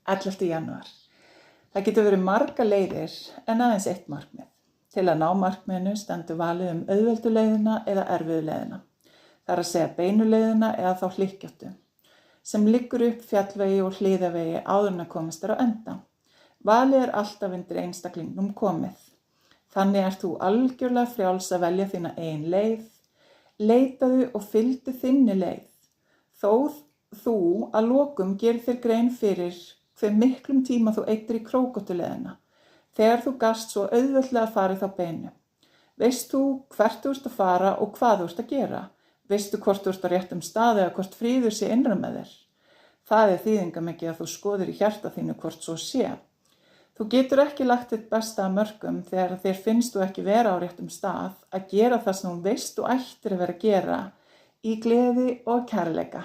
11. janúar. Það getur verið margar leiðir en aðeins eitt markmið. Til að ná markmiðinu stendur valið auðveldu leiðina eða erfiðu leiðina. Það er að segja beinu leiðina eða þá hlykkjóttu, sem liggur upp fjallvegi og hlíðavegi áður en að komist á enda. Valið alltaf undir einstaklingnum komið. Þannig ert þú algjörlega frjáls að velja þína eigin leið. Leitaðu og fylgdu þinni leið. Þó þú að lokum gerir þér grein fyrir hve miklum tíma þú eyddir í krókóttuleiðina, þegar þú gast svo auðveldlega að fara þá beinu. Veist þú hvert þú ert að fara og hvað þú ert að gera? Veistu hvort þú ert á réttum stað eða hvort fríður sé innra með þér? Það þýðingarmikið að þú skoðir í hjarta þínu hvort svo sé. Þú getur ekki lagt þitt besta að mörkum þegar þér finnst þú ekki vera á réttum stað að gera það sem þú veist þú ættir að vera að gera í gleði og kærleika.